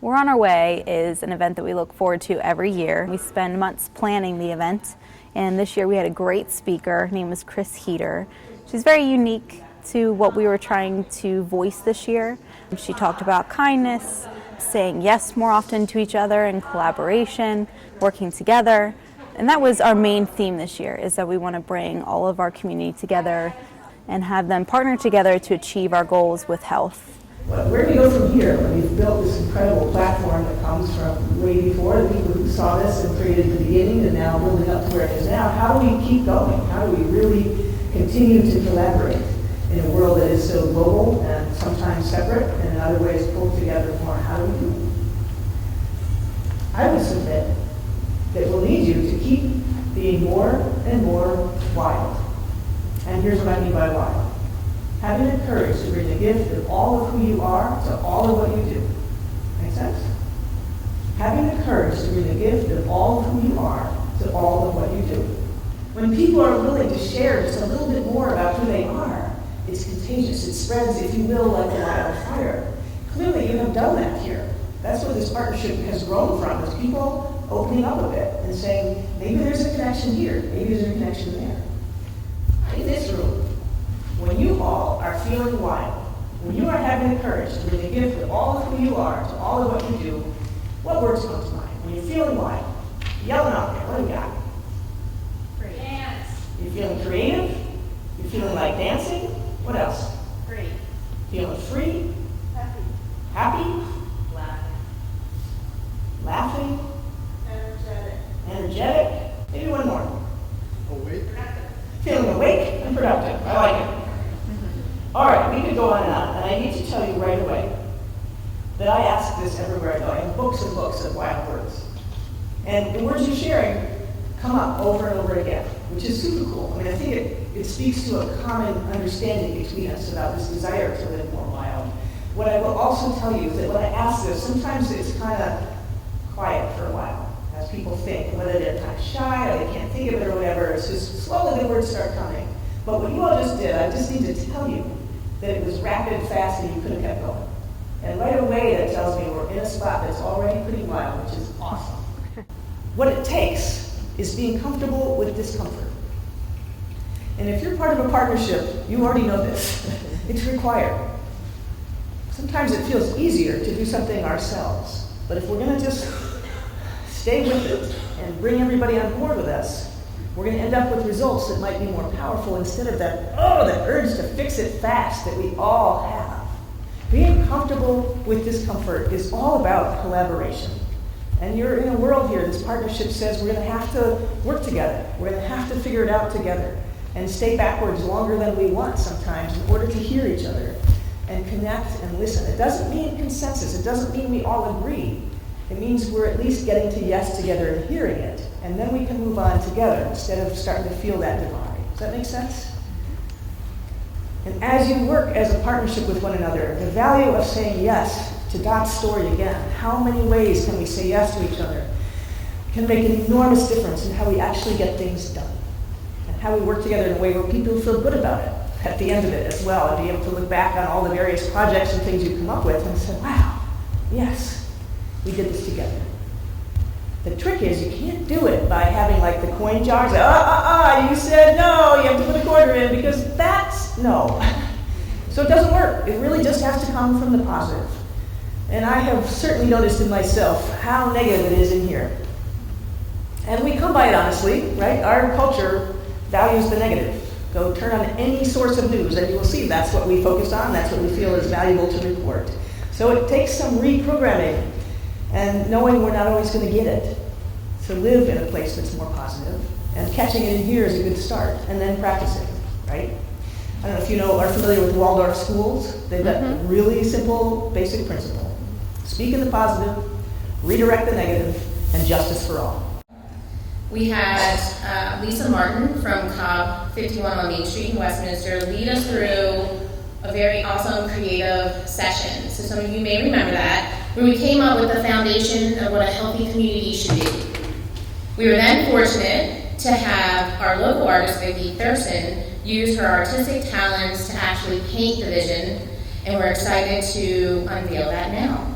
We're on Our Way is an event that we look forward to every year. We spend months planning the event, and this year we had a great speaker. Her name was Chris Heater. She's very unique to what we were trying to voice this year. She talked about kindness, saying yes more often to each other, and collaboration, working together. And that was our main theme this year, is that we want to bring all of our community together and have them partner together to achieve our goals with health. Where do we go from here? We've built this incredible platform that comes from way before the people who saw this and created at the beginning and now building up to where it is now. How do we keep going? How do we really continue to collaborate in a world that is so global and sometimes separate and in other ways pulled together more? How do we do it? I would submit that we'll need you to keep being more and more wild. And here's what I mean by wild. Having the courage to bring the gift of all of who you are to all of what you do. Make sense? Having the courage to bring the gift of all of who you are to all of what you do. When people are willing to share just a little bit more about who they are, it's contagious. It spreads, if you will, like a wildfire. Clearly you have done that here. That's what this partnership has grown from, is people opening up a bit and saying, maybe there's a connection here, maybe there's a connection there. In this room, when you all are feeling wild, when you are having the courage to bring the gift of all of who you are to all of what you do, what words come to mind? When you're feeling wild, yelling out there, what do you got? Free. Dance. You're feeling creative? You're feeling like dancing? What else? Free. Feeling free? Happy. Happy? Laughing. Laughing? Energetic. Energetic? Maybe one more. Awake. Feeling awake and productive. I like it. All right, we could go on, and I need to tell you right away that I ask this everywhere I go. I have books and books of wild words. And the words you're sharing come up over and over again, which is super cool. I mean, I think it speaks to a common understanding between us about this desire to live more wild. What I will also tell you is that when I ask this, sometimes it's kind of quiet for a while, as people think, whether they're kind of shy or they can't think of it or whatever. It's just slowly the words start coming. But what you all just did, I just need to tell you that it was rapid, fast, and you could have kept going. And right away that tells me we're in a spot that's already pretty wild, which is awesome. What it takes is being comfortable with discomfort. And if you're part of a partnership, you already know this. It's required. Sometimes it feels easier to do something ourselves. But if we're going to just stay with it and bring everybody on board with us, we're going to end up with results that might be more powerful instead of that urge to fix it fast that we all have. Being comfortable with discomfort is all about collaboration. And you're in a world here, this partnership says we're going to have to work together. We're going to have to figure it out together and stay backwards longer than we want sometimes in order to hear each other and connect and listen. It doesn't mean consensus. It doesn't mean we all agree. It means we're at least getting to yes together and hearing it. And then we can move on together instead of starting to feel that divide. Does that make sense? And as you work as a partnership with one another, the value of saying yes, to Dot's story again, how many ways can we say yes to each other, can make an enormous difference in how we actually get things done. And how we work together in a way where people feel good about it at the end of it as well, and be able to look back on all the various projects and things you've come up with and say, wow, yes, we did this together. The trick is you can't do it by having like the coin jars, you said no, you have to put a quarter in, because that's no. So it doesn't work. It really just has to come from the positive. And I have certainly noticed in myself how negative it is in here. And we come by it honestly, right? Our culture values the negative. Go turn on any source of news and you will see that's what we focus on, that's what we feel is valuable to report. So it takes some reprogramming and knowing we're not always going to get it. So live in a place that's more positive, and catching it in here is a good start, and then practicing, right? I don't know if you are familiar with Waldorf schools. They've got a really simple, basic principle. Speak in the positive, redirect the negative, and justice for all. We had Lisa Martin from Cobb 51 on Main Street in Westminster lead us through a very awesome creative session. So some of you may remember that, where we came up with the foundation of what a healthy community should be. We were then fortunate to have our local artist, Vicki Thurston, use her artistic talents to actually paint the vision, and we're excited to unveil that now.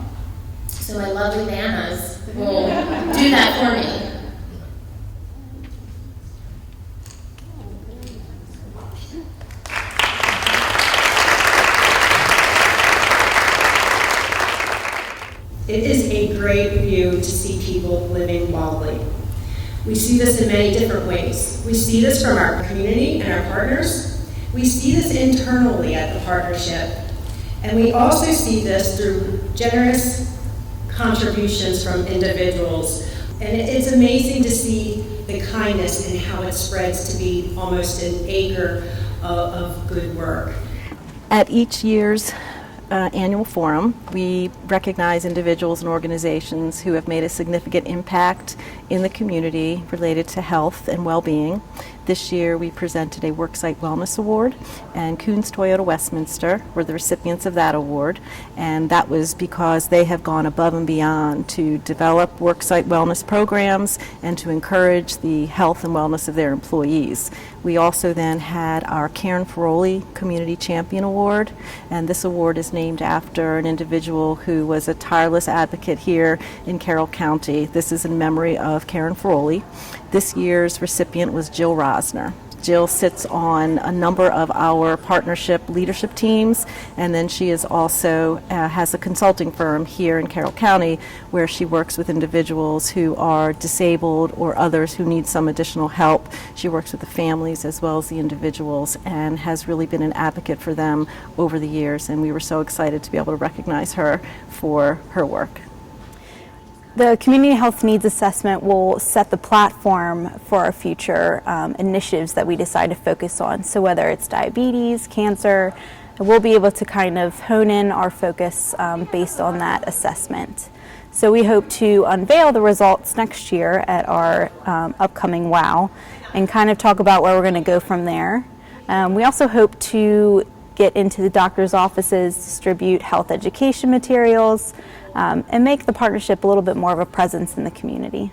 So my lovely Nanas will do that for me. It is a great view to see people living wildly. We see this in many different ways. We see this from our community and our partners. We see this internally at the partnership. And we also see this through generous contributions from individuals. And it's amazing to see the kindness and how it spreads to be almost an acre of good work. At each year's annual forum, we recognize individuals and organizations who have made a significant impact in the community related to health and well-being. This year we presented a Worksite Wellness Award, and Coons Toyota Westminster were the recipients of that award, and that was because they have gone above and beyond to develop worksite wellness programs and to encourage the health and wellness of their employees. We also then had our Karen Ferroli Community Champion Award, and this award is named after an individual who was a tireless advocate here in Carroll County. This is in memory of Karen Ferroli. This year's recipient was Jill Rosner. Jill sits on a number of our partnership leadership teams, and then she is also has a consulting firm here in Carroll County where she works with individuals who are disabled or others who need some additional help. She works with the families as well as the individuals and has really been an advocate for them over the years, and we were so excited to be able to recognize her for her work. The Community Health Needs Assessment will set the platform for our future initiatives that we decide to focus on. So whether it's diabetes, cancer, we'll be able to kind of hone in our focus based on that assessment. So we hope to unveil the results next year at our upcoming WOW and kind of talk about where we're going to go from there. We also hope to get into the doctor's offices, distribute health education materials, and make the partnership a little bit more of a presence in the community.